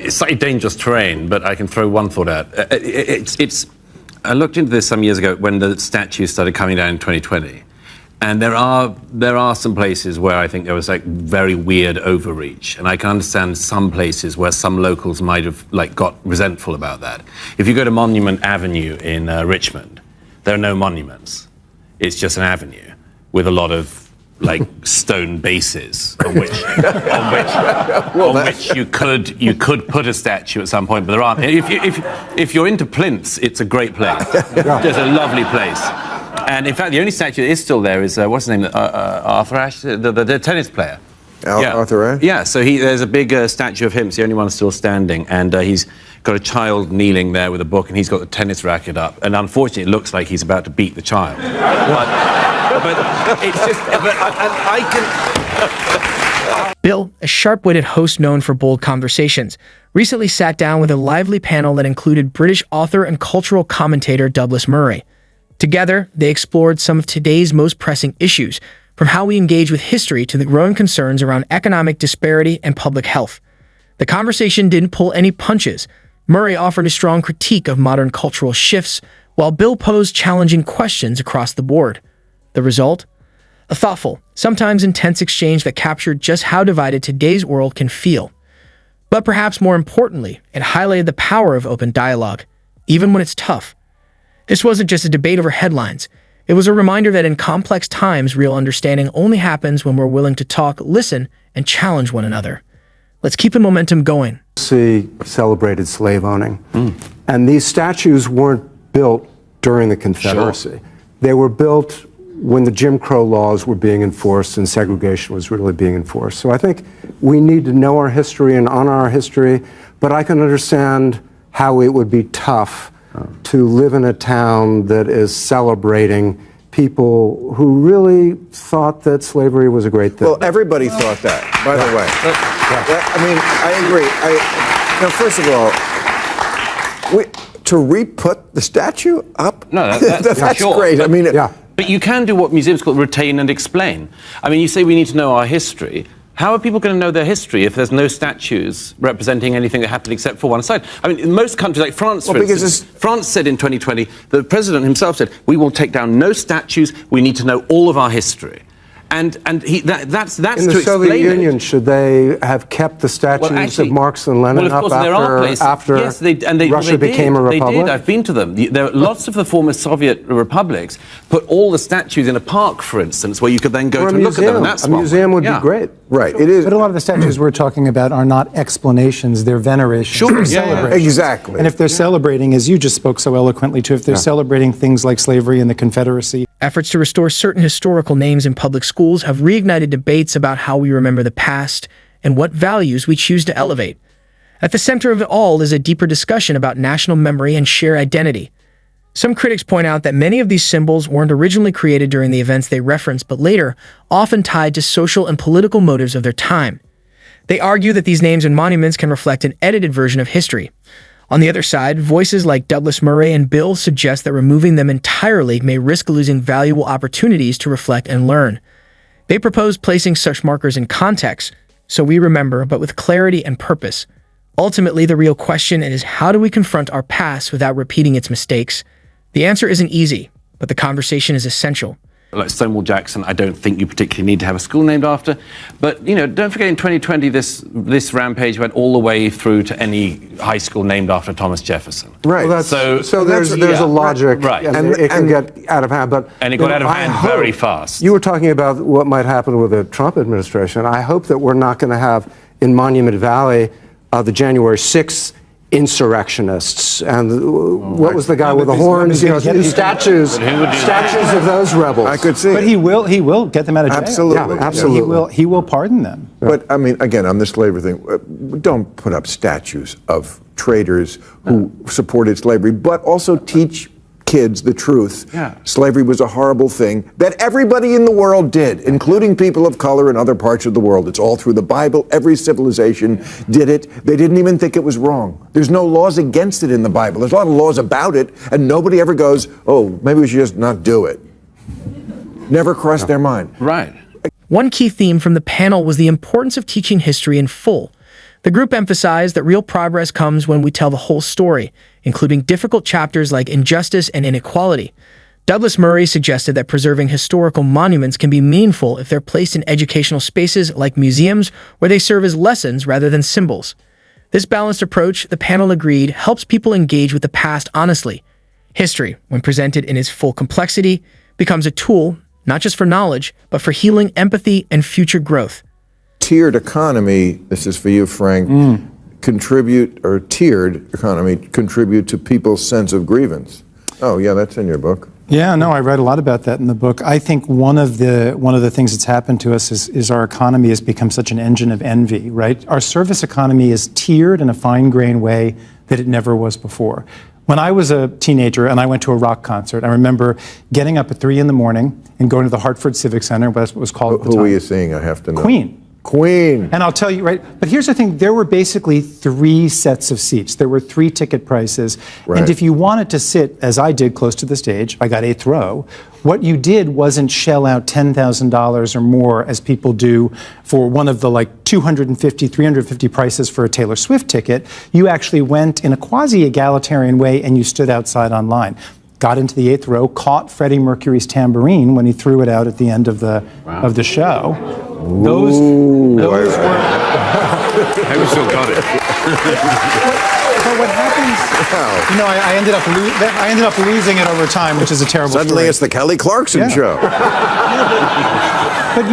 it's slightly dangerous terrain, but I can throw one thought out. I looked into this some years ago when the statues started coming down in 2020. And there are some places where I think there was like very weird overreach, and I can understand some places where some locals might have like got resentful about that. If you go to Monument Avenue in Richmond, there are no monuments. It's just an avenue with a lot of like stone bases on which you could put a statue at some point, but there aren't. If you're into plinths, it's a great place. It's a lovely place. And in fact, the only statue that is still there is, what's his name, Arthur Ashe, the tennis player. Arthur Ashe? Yeah, so there's a big statue of him. It's the only one still standing. And he's got a child kneeling there with a book, and he's got the tennis racket up. And unfortunately, it looks like he's about to beat the child. but it's just... I can... Bill, a sharp-witted host known for bold conversations, recently sat down with a lively panel that included British author and cultural commentator Douglas Murray. Together, they explored some of today's most pressing issues, from how we engage with history to the growing concerns around economic disparity and public health. The conversation didn't pull any punches. Murray offered a strong critique of modern cultural shifts, while Bill posed challenging questions across the board. The result? A thoughtful, sometimes intense exchange that captured just how divided today's world can feel. But perhaps more importantly, it highlighted the power of open dialogue, even when it's tough. This wasn't just a debate over headlines. It was a reminder that in complex times, real understanding only happens when we're willing to talk, listen, and challenge one another. Let's keep the momentum going. Celebrated slave owning. And these statues weren't built during the Confederacy. Sure. They were built when the Jim Crow laws were being enforced and segregation was really being enforced. So I think we need to know our history and honor our history, but I can understand how it would be tough to live in a town that is celebrating people who really thought that slavery was a great thing. Well, everybody thought that, by the way. I mean, I agree. First of all, to re-put the statue up? No, that's sure. Great. But, I mean, but you can do what museums call retain and explain. I mean, you say we need to know our history. How are people going to know their history if there's no statues representing anything that happened except for one side? I mean, in most countries, like France, for instance, France said in 2020, the president himself said, we will take down no statues, we need to know all of our history. And that's in to the explain Soviet it. Union, should they have kept the statues of Marx and Lenin up after Russia became a republic? They did. I've been to them. There are lots of the former Soviet republics put all the statues in a park, for instance, where you could then go to look at them. And that's a museum would be great. Right, it is. But a lot of the statues we're talking about are not explanations, they're venerations. Sure, celebrations. Exactly. And if they're celebrating, as you just spoke so eloquently to, if they're celebrating things like slavery and the Confederacy. Efforts to restore certain historical names in public schools have reignited debates about how we remember the past and what values we choose to elevate. At the center of it all is a deeper discussion about national memory and shared identity. Some critics point out that many of these symbols weren't originally created during the events they reference, but later, often tied to social and political motives of their time. They argue that these names and monuments can reflect an edited version of history. On the other side, voices like Douglas Murray and Bill suggest that removing them entirely may risk losing valuable opportunities to reflect and learn. They propose placing such markers in context, so we remember, but with clarity and purpose. Ultimately, the real question is, how do we confront our past without repeating its mistakes? The answer isn't easy, but the conversation is essential. Like Stonewall Jackson, I don't think you particularly need to have a school named after. But, don't forget in 2020, this rampage went all the way through to any high school named after Thomas Jefferson. Right. Well, so there's a logic, right. And it can get out of hand. And it got out of hand very fast. You were talking about what might happen with the Trump administration. I hope that we're not going to have in Monument Valley the January 6th insurrectionists and what was the guy with the horns? Statues of those rebels. I could see. But he will get them out of jail. Absolutely, yeah, absolutely. He will pardon them. But I mean, again, on the slavery thing, don't put up statues of traitors who supported slavery, but also teach kids the truth. Yeah. Slavery was a horrible thing that everybody in the world did, including people of color in other parts of the world. It's all through the Bible. Every civilization did it. They didn't even think it was wrong. There's no laws against it in the Bible. There's a lot of laws about it, and nobody ever goes, oh, maybe we should just not do it. Never crossed their mind. Right. One key theme from the panel was the importance of teaching history in full. The group emphasized that real progress comes when we tell the whole story, including difficult chapters like injustice and inequality. Douglas Murray suggested that preserving historical monuments can be meaningful if they're placed in educational spaces like museums, where they serve as lessons rather than symbols. This balanced approach, the panel agreed, helps people engage with the past honestly. History, when presented in its full complexity, becomes a tool, not just for knowledge, but for healing, empathy, and future growth. Tiered economy, this is for you, Frank, contribute to people's sense of grievance. Oh, yeah, that's in your book. Yeah, no, I read a lot about that in the book. I think one of the things that's happened to us is our economy has become such an engine of envy, right? Our service economy is tiered in a fine-grained way that it never was before. When I was a teenager and I went to a rock concert, I remember getting up at 3 in the morning and going to the Hartford Civic Center, that's what it was called at the time. Who were you seeing? I have to know. Queen. And I'll tell you, right, but here's the thing, there were basically 3 sets of seats. There were 3 ticket prices. Right. And if you wanted to sit, as I did, close to the stage, I got 8th row, what you did wasn't shell out $10,000 or more as people do for one of the like 250, 350 prices for a Taylor Swift ticket. You actually went in a quasi-egalitarian way and you stood outside on line. Got into the 8th row, caught Freddie Mercury's tambourine when he threw it out at the end of the show. Those were. I still got it. But what happens? You know, I ended up losing it over time, which is a terrible. Suddenly, story. it's the Kelly Clarkson show. But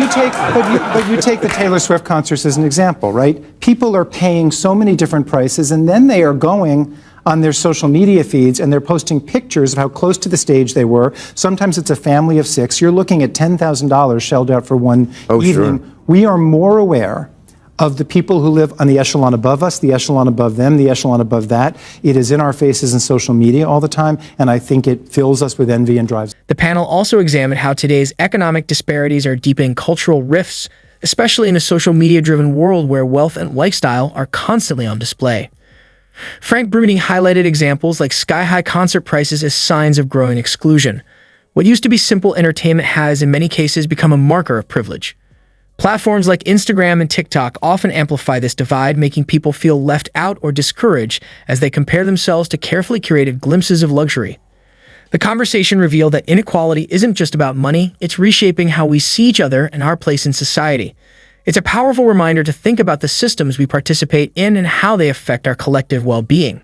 you take the Taylor Swift concerts as an example, right? People are paying so many different prices, and then they are going on their social media feeds and they're posting pictures of how close to the stage they were. Sometimes it's a family of 6. You're looking at $10,000 shelled out for one evening. Sure. We are more aware of the people who live on the echelon above us, the echelon above them, the echelon above that. It is in our faces in social media all the time, and I think it fills us with envy and drives. The panel also examined how today's economic disparities are deepening cultural rifts, especially in a social media-driven world where wealth and lifestyle are constantly on display. Frank Bruni highlighted examples like sky-high concert prices as signs of growing exclusion. What used to be simple entertainment has, in many cases, become a marker of privilege. Platforms like Instagram and TikTok often amplify this divide, making people feel left out or discouraged as they compare themselves to carefully curated glimpses of luxury. The conversation revealed that inequality isn't just about money, it's reshaping how we see each other and our place in society. It's a powerful reminder to think about the systems we participate in and how they affect our collective well-being.